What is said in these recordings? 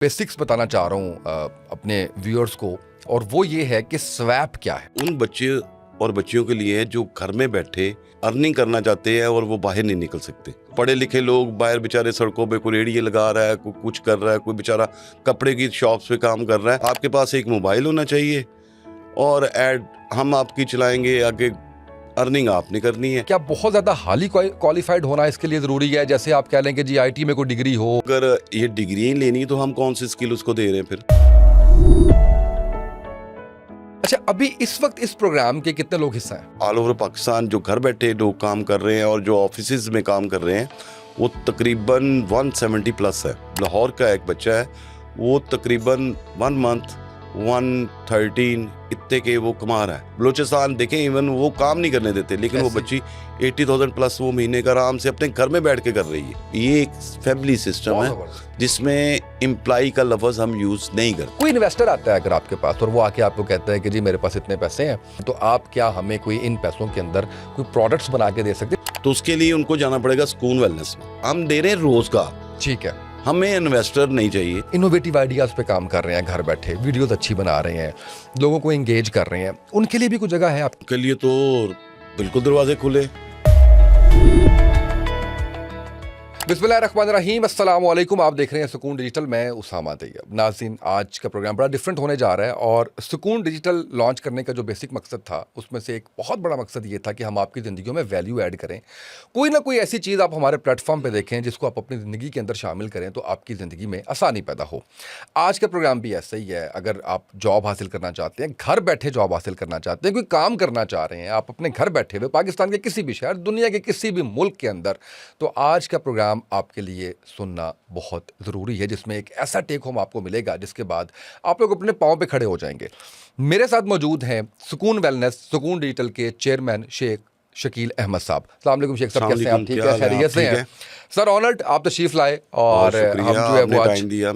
Basics बताना चाह रहा हूँ अपने व्यूअर्स को, और वो ये है कि स्वैप क्या है। उन बच्चे और बच्चियों के लिए है जो घर में बैठे अर्निंग करना चाहते हैं और वो बाहर नहीं निकल सकते। पढ़े लिखे लोग बाहर बेचारे सड़कों पे कोई रेडियो लगा रहा है, कोई कुछ कर रहा है, कोई बेचारा कपड़े की शॉप्स पे काम कर रहा है। आपके पास एक मोबाइल होना चाहिए और एड हम आपकी चलाएंगे, आगे अर्निंग आपने करनी है। क्या बहुत ज्यादा हाली क्वालिफाइड होना इसके लिए जरूरी है? जैसे आप कह लें कि जी आईटी में कोई डिग्री हो। अगर ये डिग्री ही लेनी तो हम कौन सी स्किल उसको दे रहे हैं फिर? अच्छा, अभी इस वक्त इस प्रोग्राम के कितने लोग हिस्सा हैं? ऑल ओवर पाकिस्तान जो घर बैठे लोग काम कर रहे हैं और जो ऑफिसेज में काम कर रहे हैं वो तकरीबन 170 प्लस है। लाहौर का एक बच्चा है, वो तकरीबन 1 मंथ 113 इतने के वो कमा रहा है। बलूचिस्तान देखें, इवन वो काम नहीं करने देते, लेकिन वो बच्ची 80,000 प्लस वो महीने का आराम से अपने घर में बैठ के कर रही है। ये एक फैमिली सिस्टम है जिसमें एम्प्लॉय का लफ्ज हम यूज नहीं करते। कोई इन्वेस्टर आता है अगर आपके पास और वो आके आपको कहता है कि जी मेरे पास इतने पैसे हैं, तो आप क्या हमें कोई इन पैसों के अंदर कोई प्रोडक्ट्स बना के दे सकते? तो उसके लिए उनको जाना पड़ेगा सुकून वेलनेस में। हम दे रहे हैं रोजगार, ठीक है, हमें इन्वेस्टर नहीं चाहिए। इनोवेटिव आइडियाज पे काम कर रहे हैं, घर बैठे वीडियोस अच्छी बना रहे हैं, लोगों को एंगेज कर रहे हैं, उनके लिए भी कुछ जगह है आपके? के लिए तो बिल्कुल दरवाजे खुले। बिस्मिल्लाहिर्रहमानिर्रहीम, अस्सलाम वालेकुम। आप देख रहे हैं सुकून डिजिटल, मैं उसामा तैयब। नाज़रीन, आज का प्रोग्राम बड़ा डिफरेंट होने जा रहा है और सुकून डिजिटल लॉन्च करने का जो बेसिक मकसद था उसमें से एक बहुत बड़ा मकसद ये था कि हम आपकी ज़िंदगियों में वैल्यू ऐड करें। कोई ना कोई ऐसी चीज़ आप हमारे प्लेटफॉर्म पे देखें जिसको आप अपनी ज़िंदगी के अंदर शामिल करें तो आपकी ज़िंदगी में आसानी पैदा हो। आज का प्रोग्राम भी ऐसा ही है। अगर आप जॉब हासिल करना चाहते हैं, घर बैठे जॉब हासिल करना चाहते हैं, कोई काम करना चाह रहे हैं, आप अपने घर बैठे हुए पाकिस्तान के किसी भी शहर, दुनिया के किसी भी मुल्क के अंदर, तो आज का प्रोग्राम आपके लिए सुनना बहुत ज़रूरी है, जिसमें एक ऐसा टेक होम आपको मिलेगा जिसके बाद आप लोग अपने पाँव पे खड़े हो जाएंगे। मेरे साथ मौजूद हैं सुकून वेलनेस, सुकून डिजिटल के चेयरमैन शेख शकील अहमद साहब। अस्सलाम वालेकुम शेख साहब, कैसे हैं आप? ठीक है, खैरियत से हैं सर? ऑनर्ड आप तशरीफ लाए और हम जो है वो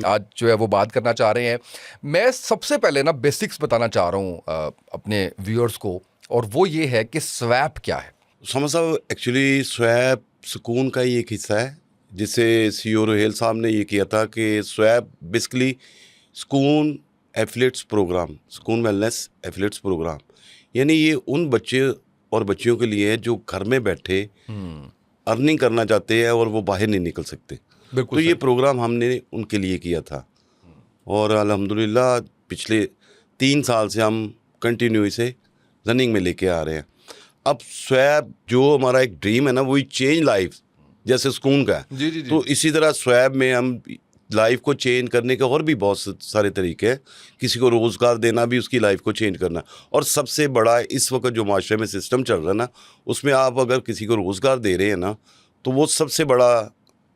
आज जो है वो बात करना चाह रहे हैं। मैं सबसे पहले ना बेसिक्स बताना चाह रहा हूँ अपने व्यूअर्स को, और वो ये है कि स्वैप क्या है। समझ साहब, एक्चुअली स्वैप सुकून का ही एक हिस्सा है, जिसे सीईओ रोहेल साहब ने ये किया था कि स्वैप बेसिकली सुकून एफिलिएट्स प्रोग्राम, सुकून वेलनेस एफिलिएट्स प्रोग्राम, यानी ये उन बच्चे और बच्चियों के लिए है जो घर में बैठे अर्निंग करना चाहते हैं और वो बाहर नहीं निकल सकते। तो ये प्रोग्राम हमने उनके लिए किया था और अल्हम्दुलिल्लाह पिछले 3 साल से हम कंटिन्यू इसे रनिंग में लेके आ रहे हैं। अब स्वैप जो हमारा एक ड्रीम है ना, वही चेंज लाइफ जैसे सुकून का है। जी। तो इसी तरह स्वैप में हम लाइफ को चेंज करने के और भी बहुत सारे तरीके हैं। किसी को रोज़गार देना भी उसकी लाइफ को चेंज करना, और सबसे बड़ा इस वक्त जो माशरे में सिस्टम चल रहा है ना, उसमें आप अगर किसी को रोज़गार दे रहे हैं ना, तो वो सबसे बड़ा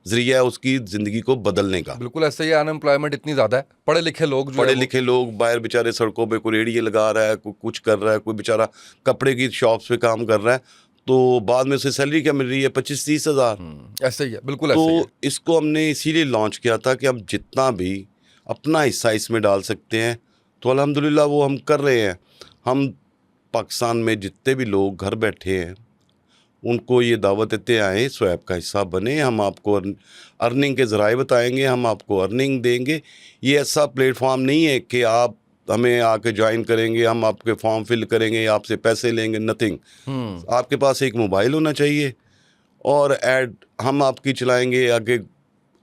ज़रिया है उसकी ज़िंदगी को बदलने का। बिल्कुल ऐसे ही। अनएम्प्लॉयमेंट इतनी ज़्यादा है, पढ़े लिखे लोग बाहर बेचारे सड़कों पे कोई रेडियो लगा रहा है, कोई कुछ कर रहा है, कोई बेचारा कपड़े की शॉप्स पे काम कर रहा है, तो बाद में उसे सैलरी क्या मिल रही है? 25-30 हज़ार। ऐसे ही है, बिल्कुल ऐसे ही है। तो इसको हमने इसीलिए लॉन्च किया था कि हम जितना भी अपना हिस्सा इसमें डाल सकते हैं तो अल्हम्दुलिल्लाह वो हम कर रहे हैं। हम पाकिस्तान में जितने भी लोग घर बैठे हैं उनको ये दावत देते आए, स्वैप का हिस्सा बने, हम आपको अर्निंग के ज़राए बताएंगे, हम आपको अर्निंग देंगे। ये ऐसा प्लेटफॉर्म नहीं है कि आप हमें आके ज्वाइन करेंगे, हम आपके फॉर्म फिल करेंगे, आपसे पैसे लेंगे, नथिंग। आपके पास एक मोबाइल होना चाहिए और एड हम आपकी चलाएंगे, आगे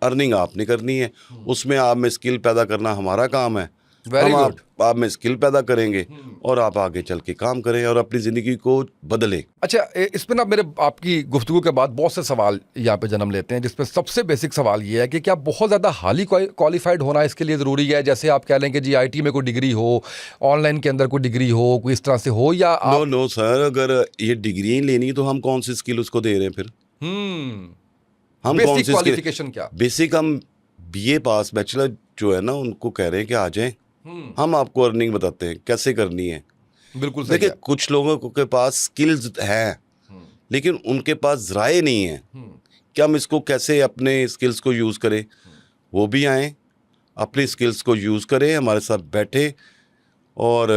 अर्निंग आपने करनी है। उसमें आप में स्किल पैदा करना हमारा काम है। हम आप में स्किल पैदा करेंगे और आप आगे चल के काम करें और अपनी ज़िंदगी को बदलें। अच्छा, इसमें ना मेरे आपकी गुफ्तगू के बाद बहुत से सवाल यहाँ पे जन्म लेते हैं, जिसमें सबसे बेसिक सवाल ये है कि क्या बहुत ज़्यादा हाली क्वालिफाइड होना इसके लिए ज़रूरी है? जैसे आप कह लें कि जी आईटी में कोई डिग्री हो, ऑनलाइन के अंदर कोई डिग्री हो, कोई इस तरह से हो, या नो सर, अगर ये डिग्री लेनी तो हम कौन सी स्किल उसको दे रहे हैं फिर? हम कौन सी क्वालिफिकेशन क्या? बेसिक हम बीए पास बैचलर जो है ना, उनको कह रहे हैं कि आ जाएं, हम आपको अर्निंग बताते हैं कैसे करनी है। बिल्कुल देखिए, कुछ लोगों के पास स्किल्स हैं लेकिन उनके पास ज़राए नहीं है कि हम इसको कैसे अपने स्किल्स को यूज़ करें। वो भी आएँ, अपनी स्किल्स को यूज़ करें, हमारे साथ बैठे और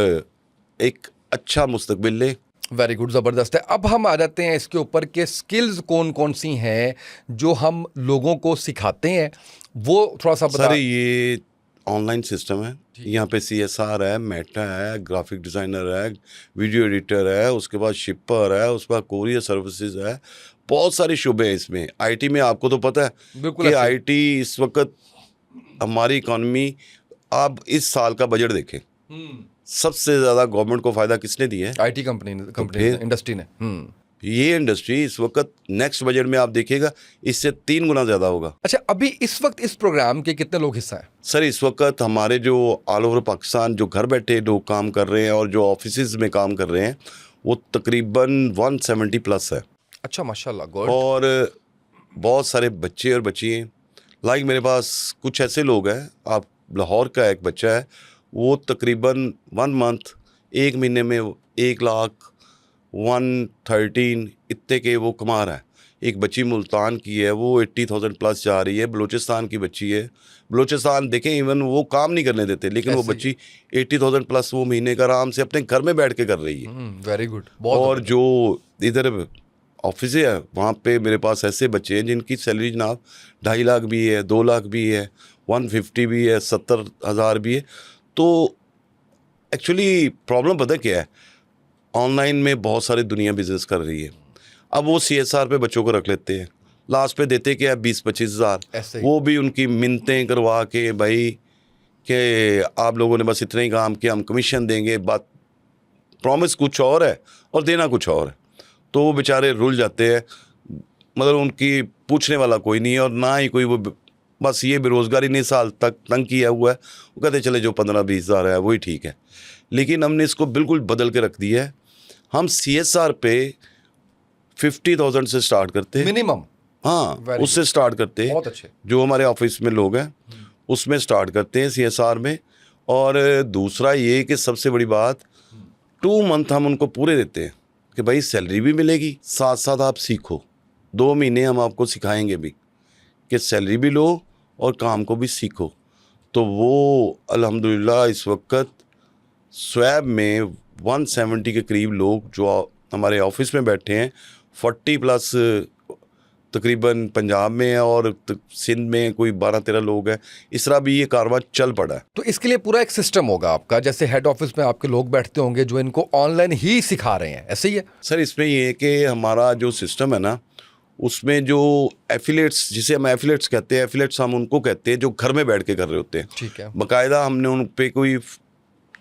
एक अच्छा मुस्तकबिल ले। वेरी गुड, ज़बरदस्त है। अब हम आ जाते हैं इसके ऊपर कि स्किल्स कौन कौन सी हैं जो हम लोगों को सिखाते हैं, वो थोड़ा सा बता। सर, ये ऑनलाइन सिस्टम है। यहाँ पे CSR है, मेटा है, ग्राफिक डिज़ाइनर है, वीडियो एडिटर है, उसके बाद शिपर है, उसके बाद कोरियर सर्विसेज है, बहुत सारे शुबे हैं इसमें। आईटी में आपको तो पता है बिल्कुल कि ऐसे ही। आईटी इस वक्त हमारी इकॉनमी, आप इस साल का बजट देखें, सबसे ज़्यादा गवर्नमेंट को फ़ायदा किसने दिया है? आईटी कंपनी फिर? इंडस्ट्री ने। ये इंडस्ट्री इस वक्त नेक्स्ट बजट में आप देखिएगा इससे 3 गुना ज़्यादा होगा। अच्छा, अभी इस वक्त इस प्रोग्राम के कितने लोग हिस्सा हैं? सर इस वक्त हमारे जो ऑल ओवर पाकिस्तान जो घर बैठे लोग काम कर रहे हैं और जो ऑफिसेज में काम कर रहे हैं वो तकरीबन 170 प्लस है। अच्छा, माशाल्लाह, गुड। और बहुत सारे बच्चे और बच्चियाँ, लाइक मेरे पास कुछ ऐसे लोग हैं, आप लाहौर का एक बच्चा है, वो तकरीबन 1 मंथ, 1 महीने में 1,13,000 इतने के वो कमा रहा है। एक बच्ची मुल्तान की है, वो 80,000 प्लस जा रही है। बलूचिस्तान की बच्ची है, बलूचिस्तान देखें इवन वो काम नहीं करने देते, लेकिन वो ऐसे ही। बच्ची 80,000 प्लस वो महीने का आराम से अपने घर में बैठ के कर रही है। वेरी गुड, बहुत और जबरदस्त। जो इधर ऑफिस है वहाँ पे मेरे पास ऐसे बच्चे हैं जिनकी सैलरी जनाब 2.5 लाख भी है, 2 लाख भी है, 150 भी है, 70,000 भी है। तो एक्चुअली प्रॉब्लम पता क्या है, ऑनलाइन में बहुत सारी दुनिया बिजनेस कर रही है। अब वो CSR पे बच्चों को रख लेते हैं, लास्ट पे देते क्या है 20-25 हज़ार, ऐसे ही। वो भी उनकी मिन्नतें करवा के भाई कि आप लोगों ने बस इतना ही काम किया, हम कमीशन देंगे। बात प्रॉमिस कुछ और है और देना कुछ और है, तो वो बेचारे रुल जाते हैं। मगर उनकी पूछने वाला कोई नहीं है और ना ही कोई, वो बस ये बेरोज़गारी ने साल तक तंग किया हुआ है। वो कहते चले जो 15-20 हज़ार है वही ठीक है। लेकिन हमने इसको बिल्कुल बदल के रख दिया है। हम CSR पे 50,000 से स्टार्ट करते हैं मिनिमम। हाँ, Very उससे स्टार्ट करते हैं। बहुत अच्छे। जो हमारे ऑफिस में लोग हैं उसमें स्टार्ट करते हैं CSR में। और दूसरा ये कि सबसे बड़ी बात, 2 मंथ हम उनको पूरे देते हैं कि भाई सैलरी भी मिलेगी, साथ साथ आप सीखो। 2 महीने हम आपको सिखाएंगे भी कि सैलरी भी लो और काम को भी सीखो। तो वो अल्हम्दुलिल्लाह इस वक्त स्वैब में 170 के करीब लोग जो हमारे ऑफिस में बैठे हैं, 40 प्लस तकरीबन पंजाब में है और सिंध में कोई 12-13 लोग हैं। इस तरह भी ये कारवां चल पड़ा है। तो इसके लिए पूरा एक सिस्टम होगा आपका, जैसे हेड ऑफिस में आपके लोग बैठते होंगे जो इनको ऑनलाइन ही सिखा रहे हैं, ऐसे ही है? सर इसमें ये है कि हमारा जो सिस्टम है ना, उसमें जो एफिलेट्स, जिसे हम एफिलेट्स कहते हैं, एफिलेट्स हम उनको कहते हैं जो घर में बैठ के कर रहे होते हैं। ठीक है। बाकायदा हमने उन पे कोई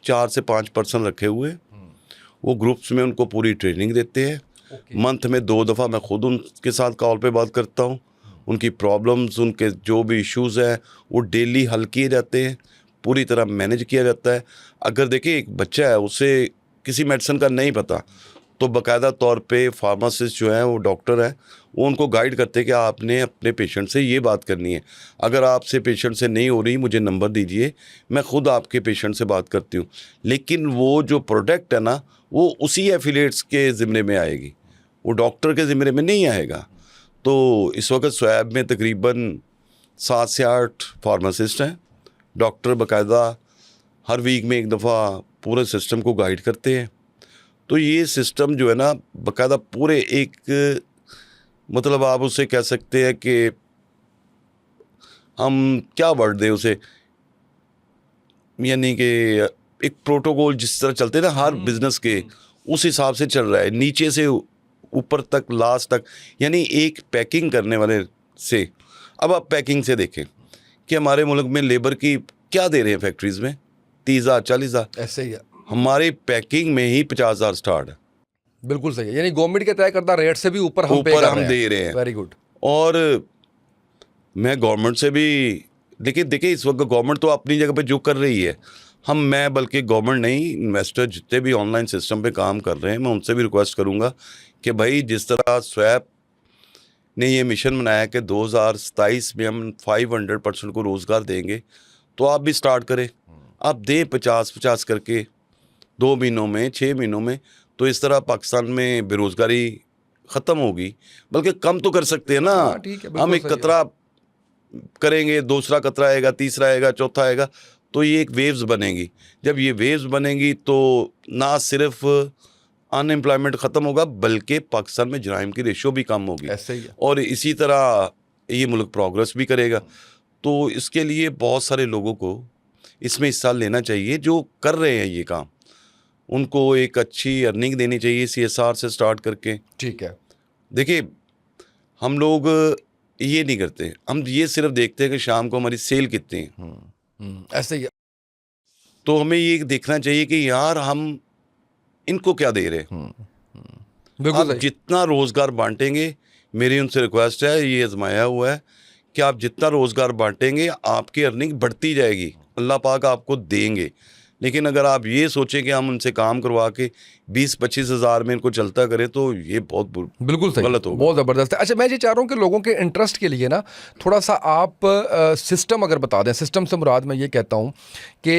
4 से 5 पर्सन रखे हुए, वो ग्रुप्स में उनको पूरी ट्रेनिंग देते हैं। मंथ में 2 दफ़ा मैं खुद उनके साथ कॉल पे बात करता हूँ। उनकी प्रॉब्लम्स, उनके जो भी इश्यूज़ हैं वो डेली हल किए जाते हैं, पूरी तरह मैनेज किया जाता है। अगर देखिए एक बच्चा है, उसे किसी मेडिसिन का नहीं पता, तो बाकायदा तौर पे फार्मासिस्ट जो है, वो डॉक्टर है, वो उनको गाइड करते हैं कि आपने अपने पेशेंट से ये बात करनी है। अगर आपसे पेशेंट से नहीं हो रही, मुझे नंबर दीजिए, मैं खुद आपके पेशेंट से बात करती हूँ। लेकिन वो जो प्रोडक्ट है ना, वो उसी एफिलिएट्स के ज़िम्मे में आएगी, वो डॉक्टर के ज़िम्मे में नहीं आएगा। तो इस वक्त स्वैब में तकरीबन 7 से 8 फार्मासिस्ट हैं। डॉक्टर बाकायदा हर वीक में 1 दफ़ा पूरे सिस्टम को गाइड करते हैं। तो ये सिस्टम जो है ना, बाकायदा पूरे एक, मतलब आप उसे कह सकते हैं कि हम क्या वर्ड दें उसे, यानी कि एक प्रोटोकॉल जिस तरह चलते हैं ना हर बिजनेस के, उस हिसाब से चल रहा है, नीचे से ऊपर तक, लास्ट तक। यानी एक पैकिंग करने वाले से, अब आप पैकिंग से देखें कि हमारे मुल्क में लेबर की क्या दे रहे हैं फैक्ट्रीज़ में, 30,000 40,000, ऐसे ही है। हमारी पैकिंग में ही 50,000 स्टार्ट है। बिल्कुल सही है, यानी गवर्नमेंट के तय करदा रेट से भी ऊपर हम पे कर रहे हैं। दे रहे हैं। Very good. और मैं गवर्नमेंट से भी, लेकिन देखिए इस वक्त गवर्नमेंट तो अपनी जगह पे जो कर रही है, मैं बल्कि गवर्नमेंट नहीं, इन्वेस्टर जितने भी ऑनलाइन सिस्टम पे काम कर रहे हैं, मैं उनसे भी रिक्वेस्ट करूंगा कि भाई जिस तरह स्वैप ने ये मिशन बनाया कि 2027 में हम 500% को रोज़गार देंगे, तो आप भी स्टार्ट करें। आप दें 50-50 करके 2 महीनों में, 6 महीनों में, तो इस तरह पाकिस्तान में बेरोज़गारी ख़त्म होगी। बल्कि कम तो कर सकते हैं ना। हाँ, ठीक है, बिल्कुल हम एक सही है। कतरा करेंगे, दूसरा कतरा आएगा, तीसरा आएगा, चौथा आएगा, तो ये एक वेव्स बनेगी। जब ये वेव्स बनेंगी तो ना सिर्फ अनएम्प्लॉयमेंट ख़त्म होगा, बल्कि पाकिस्तान में जराइम की रेशो भी कम होगी, ऐसे ही है। और इसी तरह ये मुल्क प्रोग्रेस भी करेगा। तो इसके लिए बहुत सारे लोगों को इसमें हिस्सा लेना चाहिए, जो कर रहे हैं ये काम उनको एक अच्छी अर्निंग देनी चाहिए CSR से स्टार्ट करके। ठीक है। देखिए, हम लोग ये नहीं करते, हम ये सिर्फ देखते हैं कि शाम को हमारी सेल कितनी है। ऐसे ही है। तो हमें ये देखना चाहिए कि यार हम इनको क्या दे रहे हैं। बिल्कुल आप सही। जितना रोज़गार बांटेंगे, मेरी उनसे रिक्वेस्ट है, ये आजमाया हुआ है कि आप जितना रोज़गार बांटेंगे आपकी अर्निंग बढ़ती जाएगी, अल्लाह पाक आपको देंगे। लेकिन अगर आप ये सोचें कि हम उनसे काम करवा के 20-25 हज़ार में इनको चलता करें तो ये बहुत बिल्कुल सही, गलत होगा। बहुत ज़बरदस्त है। अच्छा, मैं ये चाह रहा हूँ कि लोगों के इंटरेस्ट के लिए ना थोड़ा सा आप सिस्टम अगर बता दें। सिस्टम से मुराद मैं ये कहता हूँ कि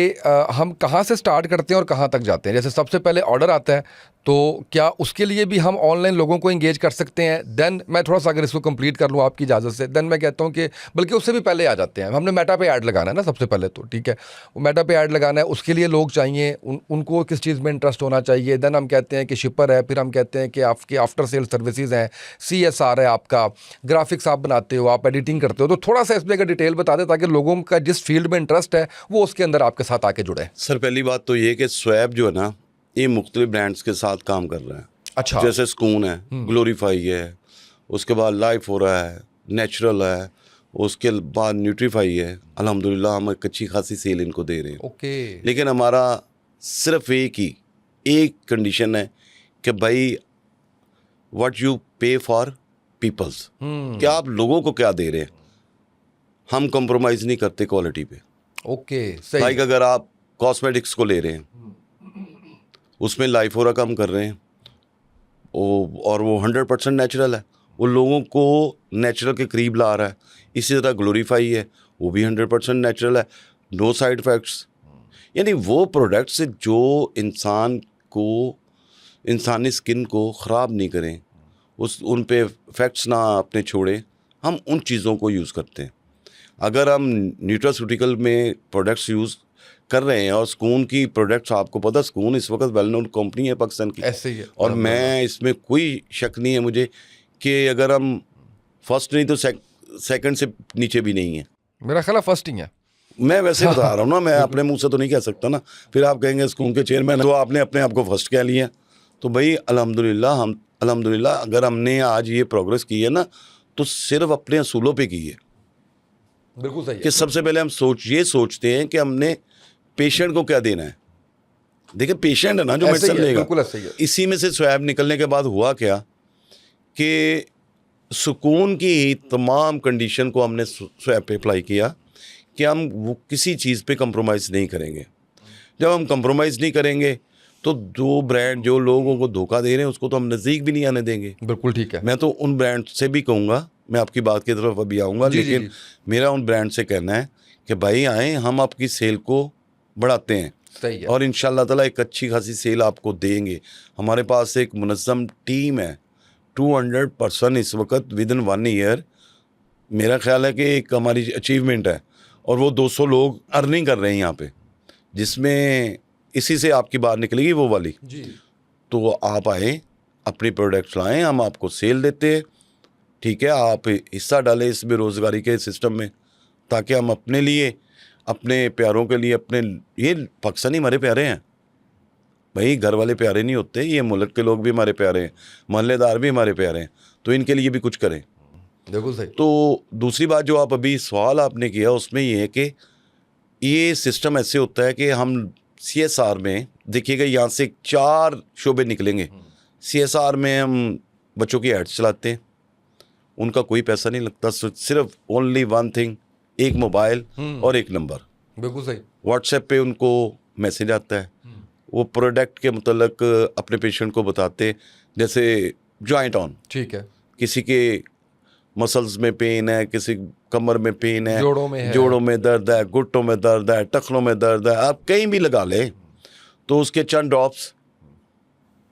हम कहाँ से स्टार्ट करते हैं और कहाँ तक जाते हैं। जैसे सबसे पहले ऑर्डर आता है, तो क्या उसके लिए भी हम ऑनलाइन लोगों को इंगेज कर सकते हैं? देन मैं थोड़ा सा अगर इसको कंप्लीट कर लूँ आपकी इजाज़त से, देन मैं कहता हूँ कि बल्कि उससे भी पहले आ जाते हैं। हमने मेटा पे ऐड लगाना है ना सबसे पहले, तो ठीक है, वो मेटा पे ऐड लगाना है, उसके लिए लोग चाहिए, उनको किस चीज़ में इंटरेस्ट होना चाहिए। देन हम कहते हैं कि शिपर है, फिर हम कहते हैं कि आपकी आफ्टर सेल सर्विसेज हैं, CSR है, आपका ग्राफिक्स आप बनाते हो, आप एडिटिंग करते हो। तो थोड़ा सा इसमें अगर डिटेल बता दें ताकि लोगों का जिस फील्ड में इंटरेस्ट है वो उसके अंदर आपके साथ आके जुड़े। सर, पहली बात तो ये कि स्वैप जो है ना, ये मुख्तलिफ ब्रांड्स के साथ काम कर रहा है। अच्छा। जैसे सुकून है, ग्लोरीफाई है, उसके बाद लाइफ हो रहा है, नेचुरल है, उसके बाद न्यूट्रीफाई है। अल्हम्दुलिल्लाह हम एक अच्छी खासी सेल इनको दे रहे हैं। ओके। लेकिन हमारा सिर्फ एक कंडीशन है कि भाई व्हाट यू पे फॉर पीपल्स, क्या आप लोगों को क्या दे रहे हैं। हम कंप्रोमाइज़ नहीं करते क्वालिटी पे। ओके, सही। लाइक अगर आप कॉस्मेटिक्स को ले रहे हैं, उसमें लाइफोरा का हम कर रहे हैं, और वो 100% नेचुरल है, वो लोगों को नेचुरल के करीब ला रहा है। इसी तरह ग्लोरीफाई है, वो भी 100% नेचुरल है, नो साइड इफ़ेक्ट्स। यानी वो प्रोडक्ट्स जो इंसानी स्किन को ख़राब नहीं करें, उन पे इफ़ेक्ट्स ना अपने छोड़ें, हम उन चीज़ों को यूज़ करते हैं। अगर हम न्यूट्रास्यूटिकल में प्रोडक्ट्स यूज़ कर रहे हैं, और सुकून की प्रोडक्ट्स, आपको पता, सुकून इस वक्त वेल नोन कंपनी है पाकिस्तान की, ऐसे ही है। और मैं इसमें कोई शक नहीं है मुझे कि अगर हम फर्स्ट नहीं तो सेकंड से नीचे भी नहीं है। मेरा ख्याल फर्स्ट ही है। मैं वैसे बता रहा हूँ ना, मैं अपने मुंह से तो नहीं कह सकता ना, फिर आप कहेंगे सुकून के चेयरमैन तो आपने अपने आप को फर्स्ट कह लिया। तो भाई अल्हम्दुलिल्लाह अगर हमने आज ये प्रोग्रेस की है ना, तो सिर्फ अपने असूलों पे की है। बिल्कुल सही है। कि सबसे पहले हम ये सोचते हैं कि हमने पेशेंट को क्या देना है। देखिए, पेशेंट है ना जो ऐसे ही मेडिसिन है, लेगा। बिल्कुल ऐसे ही है। इसी में से स्वैब निकलने के बाद हुआ क्या कि सुकून की तमाम कंडीशन को हमने स्वैब पे अप्लाई किया कि हम वो किसी चीज़ पे कंप्रोमाइज़ नहीं करेंगे। जब हम कंप्रोमाइज़ नहीं करेंगे तो दो ब्रांड जो लोगों को धोखा दे रहे हैं उसको तो हम नज़दीक भी नहीं आने देंगे। बिल्कुल ठीक है। मैं तो उन ब्रांड से भी कहूँगा, मैं आपकी बात की तरफ अभी आऊँगा, जी, जी, लेकिन जी। मेरा उन ब्रांड से कहना है कि भाई आएँ, हम आपकी सेल को बढ़ाते हैं, सही है। और इंशाल्लाह ताला एक अच्छी खासी सेल आपको देंगे। हमारे पास एक मुनज़्ज़म टीम है, 200 पर्सन इस वक्त विदिन 1 ईयर, मेरा ख्याल है कि एक हमारी अचीवमेंट है, और वो 200 लोग अर्निंग कर रहे हैं यहाँ पे, जिसमें इसी से आपकी बात निकलेगी वो वाली। जी। तो आप आएँ, अपनी प्रोडक्ट्स लाएँ, हम आपको सेल देते हैं, ठीक है। आप हिस्सा डालें इस बेरोज़गारी के सिस्टम में, ताकि हम अपने लिए, अपने प्यारों के लिए, ये पाकिस्तानी हमारे प्यारे हैं भाई, घर वाले प्यारे नहीं होते, ये मुल्क के लोग भी हमारे प्यारे हैं, मोहल्लेदार भी हमारे प्यारे हैं, तो इनके लिए भी कुछ करें। बिल्कुल सही। तो दूसरी बात जो आप अभी सवाल आपने किया उसमें ये है कि ये सिस्टम ऐसे होता है कि हम CSR में, देखिएगा, यहाँ से 4 शोबे निकलेंगे। CSR में हम बच्चों की एड्स चलाते हैं, उनका कोई पैसा नहीं लगता, सिर्फ ओनली 1 थिंग, एक मोबाइल और एक नंबर। बिल्कुल सही। व्हाट्सएप पे उनको मैसेज आता है, वो प्रोडक्ट के मुतल्लक अपने पेशेंट को बताते, जैसे जॉइंट ऑन, ठीक है। किसी के मसल्स में पेन है, किसी कमर में पेन है, जोड़ों में दर्द है, घुटनों में दर्द है, टखनों में दर्द है, आप कहीं भी लगा लें तो उसके चंद ड्रॉप्स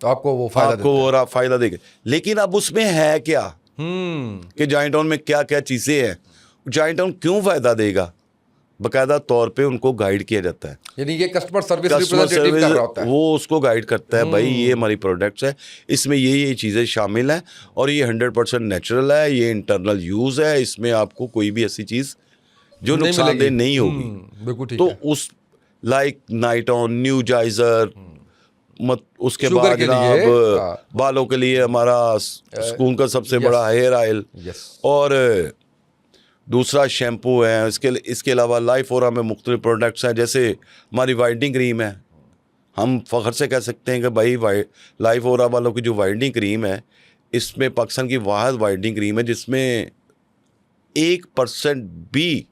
आपको वो फायदा आपको और आप फ़ायदा देंगे। लेकिन अब उसमें है क्या कि जॉइंट ऑन में क्या क्या चीज़ें हैं, जॉइंट ऑन क्यों फ़ायदा देगा, बाकायदा तौर पे उनको गाइड किया जाता है। यानी ये कस्टमर सर्विस रिप्रेजेंटेटिव कर रहा होता है, वो उसको गाइड करता है, भाई ये हमारी प्रोडक्ट्स है, इसमें ये चीज़ें शामिल हैं, और ये 100% नेचुरल है, ये इंटरनल यूज़ है, इसमें आपको कोई भी ऐसी चीज़ जो नुकसानदेह नहीं होगी। बिल्कुल ठीक तो है। लाइक नाइट ऑन, न्यूजाइजर, मत उसके शुगर बाद के लिए, जनाब हाँ। बालों के लिए हमारा सुकून का सबसे बड़ा हेयर ऑयल, यस। और दूसरा शैम्पू है। इसके अलावा लाइफ ओरा में मुख्तलिफ प्रोडक्ट्स हैं, जैसे हमारी वाइटनिंग क्रीम है। हम फ़ख्र से कह सकते हैं कि भाई लाइफ ओरा वालों की जो वाइटनिंग क्रीम है, इसमें पाकिस्तान की वाहिद वाइटनिंग क्रीम है जिसमें 1% भी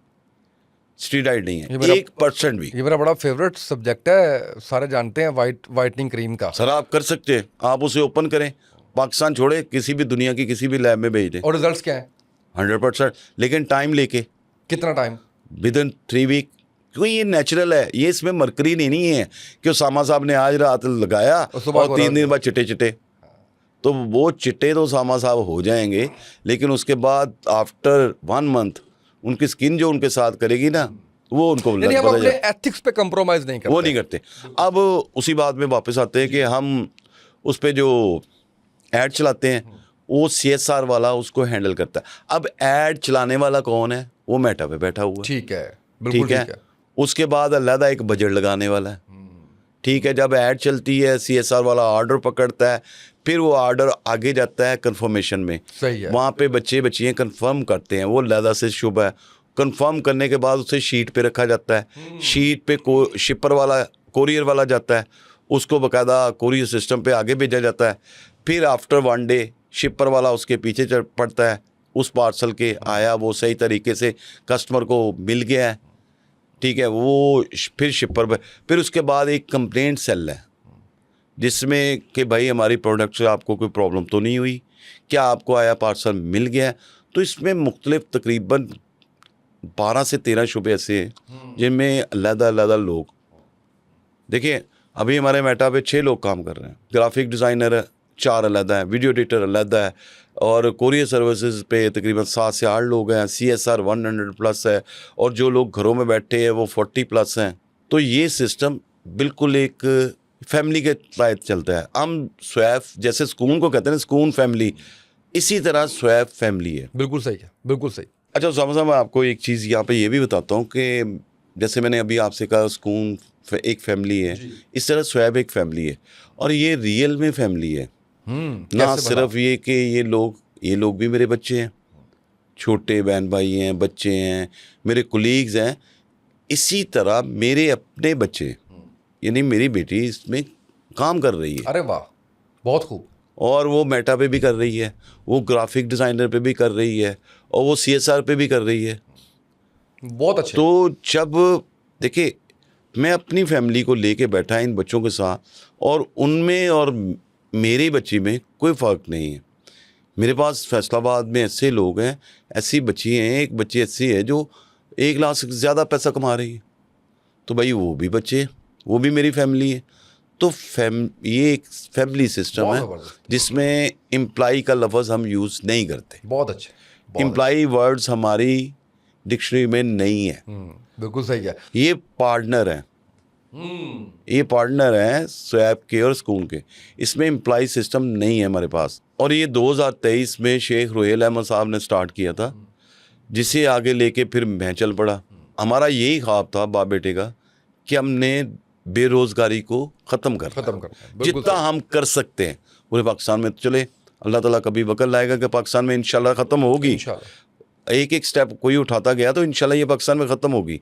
स्टीराइड नहीं है, 1% भी। ये मेरा बड़ा फेवरेट सब्जेक्ट है, सारे जानते हैं वाइटनिंग क्रीम का। सर आप कर सकते हैं, आप उसे ओपन करें, पाकिस्तान छोड़े किसी भी दुनिया की किसी भी लैब में भेज दें, और रिजल्ट्स क्या है? 100%। लेकिन टाइम लेके, कितना टाइम? विद इन 3 वीक, क्योंकि ये नेचुरल है, ये इसमें मरकरी नहीं है कि उसामा साहब ने आज रात लगाया और 3 दिन बाद चिट्टे चिट्टे, तो वो चिट्टे तो उसामा साहब हो जाएंगे, लेकिन उसके बाद आफ्टर 1 मंथ उनकी स्किन जो उनके साथ करेगी ना, वो उनको यानी हम अपने एथिक्स पे कंप्रोमाइज नहीं करते। वो नहीं करते। अब उसी बात में वापस आते हैं कि हम उस पे जो ऐड चलाते हैं, वो CSR वाला उसको हैंडल करता है। अब ऐड चलाने वाला कौन है? वो मेटा पे बैठा हुआ है। ठीक है, बिल्कुल ठीक है। उसके बाद अलहदा एक बजट लगाने वाला है। ठीक है, जब ऐड चलती है CSR वाला ऑर्डर पकड़ता है, फिर वो ऑर्डर आगे जाता है कंफर्मेशन में। सही है। वहाँ पे बच्चियाँ कंफर्म करते हैं, वो अलहदा से शुबा है। कंफर्म करने के बाद उसे शीट पे रखा जाता है। शीट पे शिपर वाला, कोरियर वाला जाता है, उसको बाकायदा कोरियर सिस्टम पे आगे भेजा जाता है। फिर आफ्टर 1 डे शिपर वाला उसके पीछे चढ़ पड़ता है, उस पार्सल के आया वो सही तरीके से कस्टमर को मिल गया है। ठीक है, वो फिर शिपर पर, फिर उसके बाद एक कंप्लेंट सेल है जिसमें कि भाई हमारी प्रोडक्ट से आपको कोई प्रॉब्लम तो नहीं हुई, क्या आपको आया पार्सल मिल गया। तो इसमें मुख्तलिफ तकरीबन 12 से 13 शुबे ऐसे हैं जिनमें अलग-अलग लोग, देखिए अभी हमारे मेटा पे 6 लोग काम कर रहे हैं। ग्राफिक डिज़ाइनर 4 अलग है, वीडियो एडिटर अलग है, और कोरियर सर्विसेज पे तकरीबन 7 से 8 लोग हैं। CSR 100+ है, और जो लोग घरों में बैठे हैं वो 40+ हैं। तो ये सिस्टम बिल्कुल एक फैमिली के तहत चलता है। हम स्वैफ जैसे सुकून को कहते हैं, सुकून फैमिली, इसी तरह स्वैफ फैमिली है। बिल्कुल सही है, बिल्कुल सही। अच्छा उसामा साहब, मैं आपको एक चीज़ यहाँ पे ये भी बताता हूँ कि जैसे मैंने अभी आपसे कहा सुकून एक फैमिली है, इस तरह स्वैब एक फैमिली है, और ये रियल में फैमिली है। ना सिर्फ ये कि ये लोग भी मेरे बच्चे हैं, छोटे बहन भाई हैं, बच्चे हैं, मेरे कोलीग्स हैं। इसी तरह मेरे अपने बच्चे, यानी मेरी बेटी इसमें काम कर रही है। अरे वाह, बहुत खूब। और वो मेटा पे भी कर रही है, वो ग्राफिक डिज़ाइनर पे भी कर रही है, और वो CSR पे भी कर रही है। बहुत अच्छे। तो जब देखिए मैं अपनी फैमिली को लेके बैठा इन बच्चों के साथ, और उनमें और मेरी बच्ची में कोई फ़र्क नहीं है। मेरे पास फैसलाबाद में ऐसे लोग हैं, ऐसी बच्ची हैं, एक बच्ची ऐसी है जो 1 लाख से ज़्यादा पैसा कमा रही है। तो भाई वो भी बच्चे हैं, वो भी मेरी फैमिली है। तो ये एक फैमिली सिस्टम है जिसमें एम्प्लॉई का लफ्ज़ हम यूज़ नहीं करते। बहुत अच्छे। एम्प्लॉई वर्ड्स हमारी डिक्शनरी में नहीं है। बिल्कुल सही है। ये पार्टनर हैं, ये पार्टनर हैं स्वैप के और सुकून के। इसमें एम्प्लॉई सिस्टम नहीं है हमारे पास। और ये 2023 में शेख रोहेल अहमद साहब ने स्टार्ट किया था, जिसे आगे लेके फिर मैं चल पड़ा। हमारा यही ख्वाब था बाप बेटे का कि हमने बेरोज़गारी को ख़त्म करना, जितना हम कर सकते हैं पूरे पाकिस्तान में। तो चले, अल्लाह ताला कभी वक्त लाएगा कि पाकिस्तान में इंशाल्लाह ख़त्म होगी। एक एक स्टेप कोई उठाता गया तो इंशाल्लाह ये पाकिस्तान में ख़त्म होगी।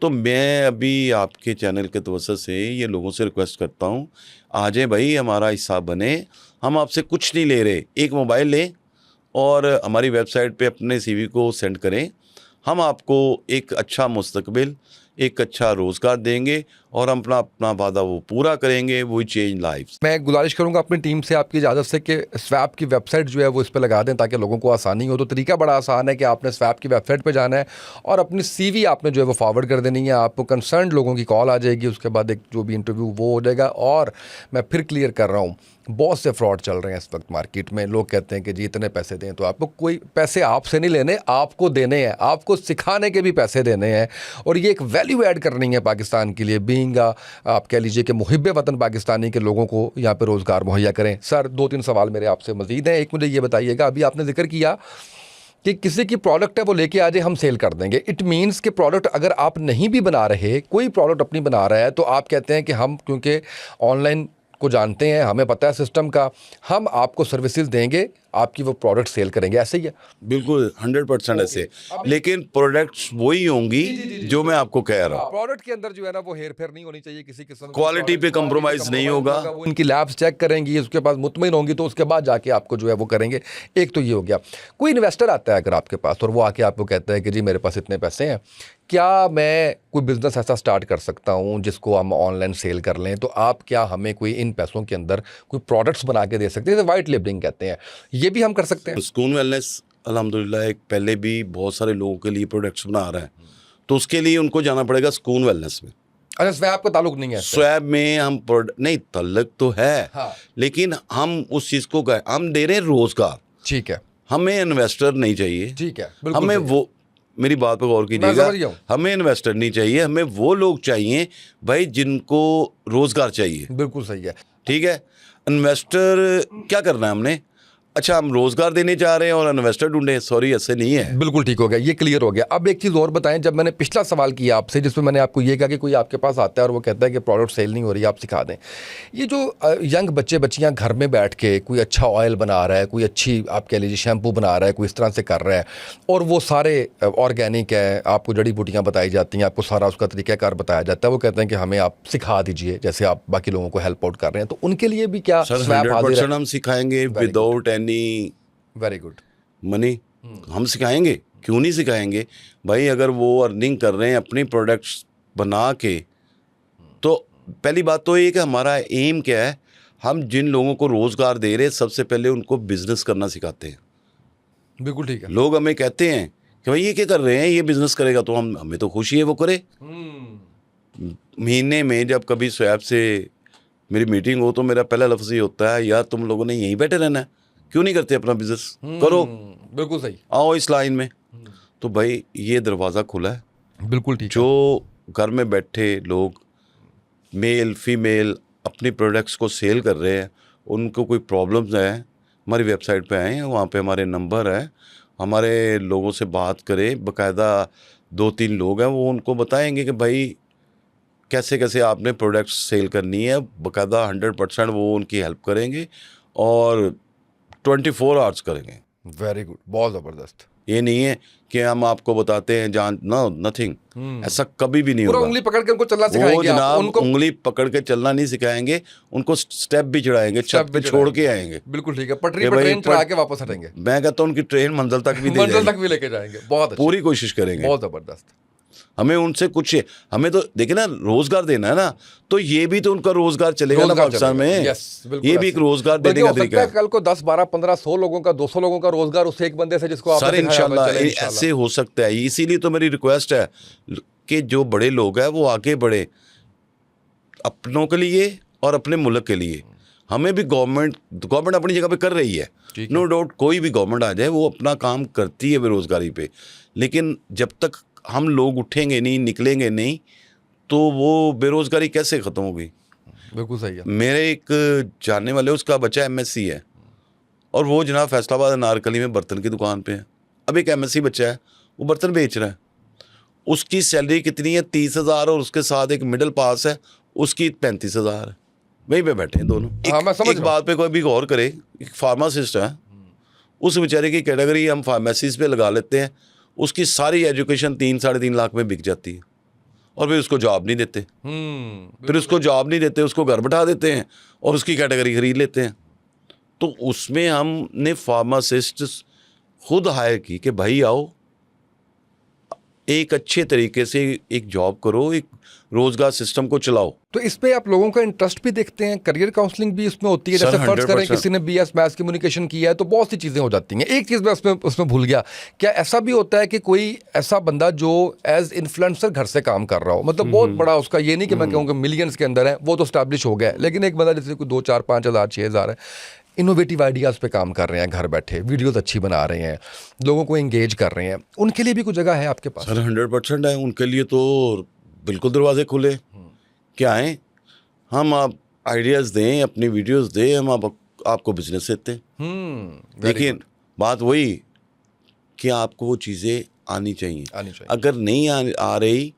तो मैं अभी आपके चैनल के तवज्जो से ये लोगों से रिक्वेस्ट करता हूँ, आ जाए भाई, हमारा हिस्सा बने। हम आपसे कुछ नहीं ले रहे, एक मोबाइल लें और हमारी वेबसाइट पे अपने CV को सेंड करें। हम आपको एक अच्छा मुस्तकबिल, एक अच्छा रोज़गार देंगे, और हम अपना वादा वो पूरा करेंगे। वही चेंज लाइफ्स। मैं गुजारिश करूंगा अपनी टीम से आपकी इजाज़त से कि स्वैप की वेबसाइट जो है वो इस पर लगा दें ताकि लोगों को आसानी हो। तो तरीका बड़ा आसान है कि आपने स्वैप की वेबसाइट पे जाना है और अपनी CV आपने जो है वो फॉरवर्ड कर देनी है। आपको कंसर्न लोगों की कॉल आ जाएगी, उसके बाद एक जो भी इंटरव्यू वो हो जाएगा। और मैं फिर क्लियर कर रहा हूँ, बहुत से फ्रॉड चल रहे हैं इस वक्त मार्केट में। लोग कहते हैं कि जी इतने पैसे दें, तो आपको कोई पैसे आपसे नहीं लेने, आपको देने हैं, आपको सिखाने के भी पैसे देने हैं। और ये एक वैल्यू ऐड करनी है पाकिस्तान के लिए। बीइंग आप कह लीजिए कि मुहिब्बे वतन पाकिस्तानी के लोगों को यहाँ पे रोज़गार मुहैया करें। सर 2-3 सवाल मेरे आपसे मज़ीद हैं। एक मुझे ये बताइएगा, अभी आपने जिक्र किया कि किसी की प्रोडक्ट है वो लेके आ जाए, हम सेल कर देंगे। इट मीन्स कि प्रोडक्ट अगर आप नहीं भी बना रहे, कोई प्रोडक्ट अपनी बना रहा है, तो आप कहते हैं कि हम क्योंकि ऑनलाइन को जानते हैं, हमें पता है सिस्टम का, हम आपको सर्विसेज देंगे, आपकी वो प्रोडक्ट सेल करेंगे। ऐसे ही है? बिल्कुल 100% ऐसे, लेकिन प्रोडक्ट्स वही होंगी जो मैं आपको कह रहा हूँ। प्रोडक्ट के अंदर जो है ना वो हेर फेर नहीं होनी चाहिए किसी किस्म की। क्वालिटी पे compromise नहीं होगा। वो इनकी लैब्स चेक करेंगी, उसके बाद मुतमिन होंगी, तो उसके बाद जाके आपको जो है वो करेंगे। एक तो ये हो गया। कोई इन्वेस्टर आता है अगर आपके पास और वो आके आपको कहता है कि जी मेरे पास इतने पैसे हैं, क्या मैं कोई बिजनेस ऐसा स्टार्ट कर सकता हूँ जिसको हम ऑनलाइन सेल कर लें, तो आप क्या हमें कोई इन पैसों के अंदर कोई प्रोडक्ट्स बना के दे सकते हैं, जैसे वाइट लेबलिंग कहते हैं, ये भी हम कर सकते हैं? सुकून वेलनेस अल्हम्दुलिल्लाह एक पहले भी बहुत सारे लोगों के लिए प्रोडक्ट्स बना रहा है, तो उसके लिए उनको जाना पड़ेगा सुकून वेलनेस में। अच्छा, स्वैप का ताल्लुक नहीं है इससे? स्वैब में हम प्रोडक्ट नहीं, तल्लक तो है, हाँ। लेकिन हम उस चीज़ को हम दे रहे हैं रोजगार। ठीक है, हमें इन्वेस्टर नहीं चाहिए। ठीक है, बिल्कुल हमें सही है। वो, मेरी बात पर गौर मैं समझ गया कीजिएगा, हूँ। हमें इन्वेस्टर नहीं चाहिए, हमें वो लोग चाहिए भाई जिनको रोजगार चाहिए। बिल्कुल सही है। ठीक है, इन्वेस्टर क्या करना है हमने? अच्छा, हम रोजगार देने जा रहे हैं और इन्वेस्टर ढूंढे? सॉरी, ऐसे नहीं है। बिल्कुल ठीक हो गया, ये क्लियर हो गया। अब एक चीज़ और बताएं, जब मैंने पिछला सवाल किया आपसे जिसमें मैंने आपको ये कहा कि कोई आपके पास आता है और वो कहता है कि प्रोडक्ट सेल नहीं हो रही, आप सिखा दें। ये जो यंग बच्चे बच्चियां घर में बैठ के कोई अच्छा ऑयल बना रहा है, कोई अच्छी आप कह लीजिए शैम्पू बना रहा है, कोई इस तरह से कर रहा है, और वो सारे ऑर्गेनिक है, आपको जड़ी बूटियाँ बताई जाती हैं, आपको सारा उसका तरीक़ाकार बताया जाता है, वो कहते हैं कि हमें आप सिखा दीजिए जैसे आप बाकी लोगों को हेल्प आउट कर रहे हैं, तो उनके लिए भी क्या सर स्वैप हाजिर 100% है? हम सिखाएंगे without any very good. Money. हम सिखाएंगे, क्यों नहीं सिखाएंगे भाई? अगर वो अर्निंग कर रहे हैं अपनी प्रोडक्ट्स बना के, तो पहली बात तो ये कि हमारा एम क्या है, हम जिन लोगों को रोज़गार दे रहे हैं सबसे पहले उनको बिजनेस करना सिखाते हैं। बिल्कुल ठीक है। लोग हमें कहते हैं कि भाई ये क्या कर रहे हैं, ये बिजनेस करेगा, तो हमें तो खुशी है वो करे। महीने में जब कभी स्वैप से मेरी मीटिंग हो तो मेरा पहला लफ्ज़ ये होता है, यार तुम लोगों ने यहीं बैठे रहना है, क्यों नहीं करते अपना बिजनेस? करो, बिल्कुल सही। आओ इस लाइन में। तो भाई ये दरवाज़ा खुला है। बिल्कुल ठीक है। जो घर में बैठे लोग, मेल फीमेल, अपनी प्रोडक्ट्स को सेल कर रहे हैं, उनको कोई प्रॉब्लम्स है, हमारी वेबसाइट पे आएँ, वहाँ पे हमारे नंबर है, हमारे लोगों से बात करें। बाकायदा 2-3 लोग हैं, वो उनको बताएंगे कि भाई कैसे कैसे आपने प्रोडक्ट्स सेल करनी है। बाकायदा 100% वो उनकी हेल्प करेंगे और 24 आवर्स करेंगे। वेरी गुड, बहुत ज़बरदस्त। ये नहीं है कि हम आपको बताते हैं जान, नो, नथिंग, ऐसा कभी भी नहीं पूरा होगा। उंगली पकड़ के उनको चलना वो सिखाएंगे आप, जनाब उनको उंगली पकड़ के चलना नहीं सिखाएंगे, उनको स्टेप भी चढ़ाएंगे, छत पे छोड़ के आएंगे। बिल्कुल ठीक है, पटरी कि पर भाई ट्रेन चढ़ा के वापस हटेंगे, मैं कहता हूँ उनकी ट्रेन मंजिल तक भी दे मंजिल जाएंगे। तक भी लेके जाएंगे। बहुत अच्छा, पूरी कोशिश करेंगे। बहुत ज़बरदस्त। हमें उनसे कुछ, हमें तो देखिए ना, रोजगार देना है ना, तो ये भी तो उनका रोजगार चलेगा ना रोजगार पाकिस्तान चलेगा। में। यस, बिल्कुल ये भी एक ऐसे। रोजगार बल्कि देने का हो सकता तरीका है है। कल को 10, 12, 15, 100 लोगों का, 200 लोगों का रोजगार उस एक बंदे से जिसको आपने सर सिखाया हुआ इंशाल्लाह चले, इंशाल्लाह। ऐसे हो सकता है। इसीलिए तो मेरी रिक्वेस्ट है कि जो बड़े लोग हैं वो आगे बढ़े, अपनों के लिए और अपने मुल्क के लिए। हमें भी गवर्नमेंट अपनी जगह पे कर रही है, नो डाउट। कोई भी गवर्नमेंट आ जाए वो अपना काम करती है बेरोजगारी पे, लेकिन जब तक हम लोग उठेंगे नहीं, निकलेंगे नहीं, तो वो बेरोजगारी कैसे ख़त्म होगी? बिल्कुल सही है। मेरे एक जानने वाले, उसका बच्चा MSc है और वो जनाब फैसलाबाद अनारकली में बर्तन की दुकान पे है। अब एक MSc बच्चा है, वो बर्तन बेच रहा है। उसकी सैलरी कितनी है? 30,000, और उसके साथ एक मिडिल पास है, उसकी 35,000 है। वहीं पे बैठे हैं दोनों। हाँ, मैं समझ एक रहा हूँ। बात पे कोई भी गौर करे, एक फार्मासिस्ट है, उस बेचारे की कैटेगरी हम फार्मेसीज पे लगा लेते हैं, उसकी सारी एजुकेशन 3-3.5 लाख में बिक जाती है, और फिर उसको जॉब नहीं देते। फिर उसको जॉब नहीं देते, उसको घर बैठा देते हैं और उसकी कैटेगरी खरीद लेते हैं। तो उसमें हमने फार्मासिस्ट खुद हायर की कि भाई आओ, एक अच्छे तरीके से एक जॉब करो, एक रोजगार सिस्टम को चलाओ। तो इस पे आप लोगों का इंटरेस्ट भी देखते हैं, करियर काउंसलिंग भी इसमें होती है? सर, जैसे फर्ज करें 100%। किसी ने BS मैथ्स कम्युनिकेशन किया है तो बहुत सी चीज़ें हो जाती हैं। एक चीज़ मैं उसमें भूल गया, क्या ऐसा भी होता है कि कोई ऐसा बंदा जो एज इन्फ्लुएंसर घर से काम कर रहा हो, मतलब बहुत बड़ा उसका, ये नहीं कि मैं कहूँगा मिलियंस के अंदर है, वो तो स्टैब्लिश हो गया है, लेकिन एक बंदा जैसे कोई 2, 4, 5 हज़ार, 6 हज़ार है, इनोवेटिव आइडियाज़ पे काम कर रहे हैं, घर बैठे वीडियोस अच्छी बना रहे हैं, लोगों को एंगेज कर रहे हैं, उनके लिए भी कुछ जगह है आपके पास? सर 100% है, उनके लिए तो बिल्कुल दरवाजे खुले। क्या है, हम आप आइडियाज़ दें, अपनी वीडियोस दें, हम आपको बिजनेस देते हैं। लेकिन बात वही, कि आपको वो चीज़ें आनी चाहिए। आनी चाहिए। अगर नहीं आ रही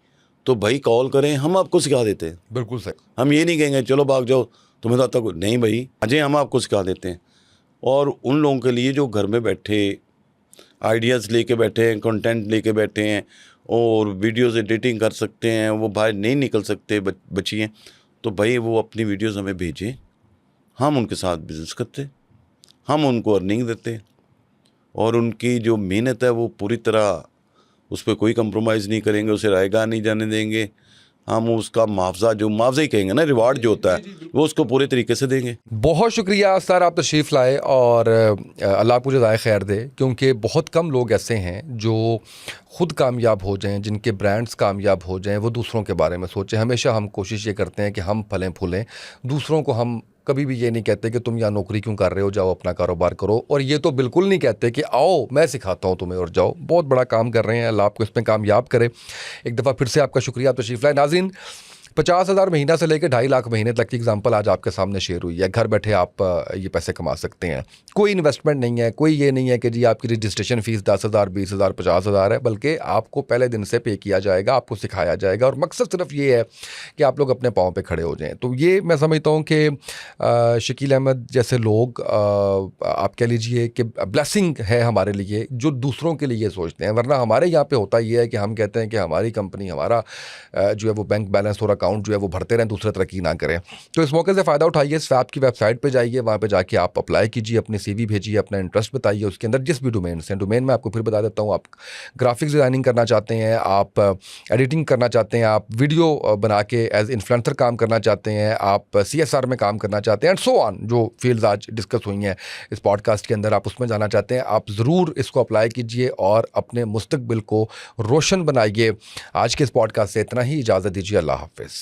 तो भाई कॉल करें, हम आपको सिखा देते हैं। बिल्कुल सही। हम ये नहीं कहेंगे चलो भाग जाओ तुम्हें तो आता कुछ नहीं, भाई अजय हम आपको सिखा देते हैं। और उन लोगों के लिए जो घर में बैठे आइडियाज़ लेके बैठे हैं, कंटेंट लेके बैठे हैं और वीडियोज़ एडिटिंग कर सकते हैं, वो बाहर नहीं निकल सकते बचिए, तो भाई वो अपनी वीडियोज़ हमें भेजें, हम उनके साथ बिज़नेस करते, हम उनको अर्निंग देते और उनकी जो मेहनत है वो पूरी तरह उस पर कोई कंप्रोमाइज़ नहीं करेंगे, उसे रायगा नहीं जाने देंगे। हम उसका मुआवजा, जो मुआवजा ही कहेंगे ना, रिवार्ड जो होता है, वो उसको पूरे तरीके से देंगे। बहुत शुक्रिया सर, आप तशरीफ़ लाए और अल्लाह आपको जज़ाए खैर दे, क्योंकि बहुत कम लोग ऐसे हैं जो ख़ुद कामयाब हो जाएं, जिनके ब्रांड्स कामयाब हो जाएं, वो दूसरों के बारे में सोचें। हमेशा हम कोशिश ये करते हैं कि हम फलें फूलें, दूसरों को हम कभी भी ये नहीं कहते कि तुम यहाँ नौकरी क्यों कर रहे हो, जाओ अपना कारोबार करो। और ये तो बिल्कुल नहीं कहते कि आओ मैं सिखाता हूँ तुम्हें और जाओ। बहुत बड़ा काम कर रहे हैं, अल्लाह आपको इसमें कामयाब करे। एक दफ़ा फिर से आपका शुक्रिया, आप तशरीफ़ लाए। नाज़रीन, 50,000 महीना से लेकर 2.5 लाख महीने तक की एग्जांपल आज आपके सामने शेयर हुई है। घर बैठे आप ये पैसे कमा सकते हैं, कोई इन्वेस्टमेंट नहीं है, कोई ये नहीं है कि जी आपकी रजिस्ट्रेशन फ़ीस 10,000, 20,000, 50,000 है, बल्कि आपको पहले दिन से पे किया जाएगा, आपको सिखाया जाएगा और मकसद सिर्फ ये है कि आप लोग अपने पाँव पे खड़े हो जाएँ। तो ये मैं समझता हूँ कि शकील अहमद जैसे लोग, आप कह लीजिए कि ब्लेसिंग है हमारे लिए, जो दूसरों के लिए सोचते हैं। वरना हमारे यहाँ पे होता ये है कि हम कहते हैं कि हमारी कंपनी, हमारा जो है वो बैंक बैलेंस और अकाउंट जो है वो भरते रहें, दूसरे तरक्की ना करें। तो इस मौके से फ़ायदा उठाइए, स्वैप की वेबसाइट पे जाइए, वहाँ पे जाके आप अप्लाई कीजिए, अपनी CV भेजिए, अपना इंटरेस्ट बताइए, उसके अंदर जिस भी डोमेन से, डोमेन में आपको फिर बता देता हूँ, आप ग्राफिक्स डिज़ाइनिंग करना चाहते हैं, आप एडिटिंग करना चाहते हैं, आप वीडियो बना के एज इन्फ्लुएंसर काम करना चाहते हैं, आप CSR में काम करना चाहते हैं एंड सो ऑन, जो फील्ड्स आज डिस्कस हुई हैं इस पॉडकास्ट के अंदर, आप उसमें जाना चाहते हैं, आप ज़रूर इसको अप्लाई कीजिए और अपने मुस्तकबिल को रोशन बनाइए। आज के इस पॉडकास्ट से इतना ही, इजाज़त दीजिए, अल्लाह हाफ़िज़।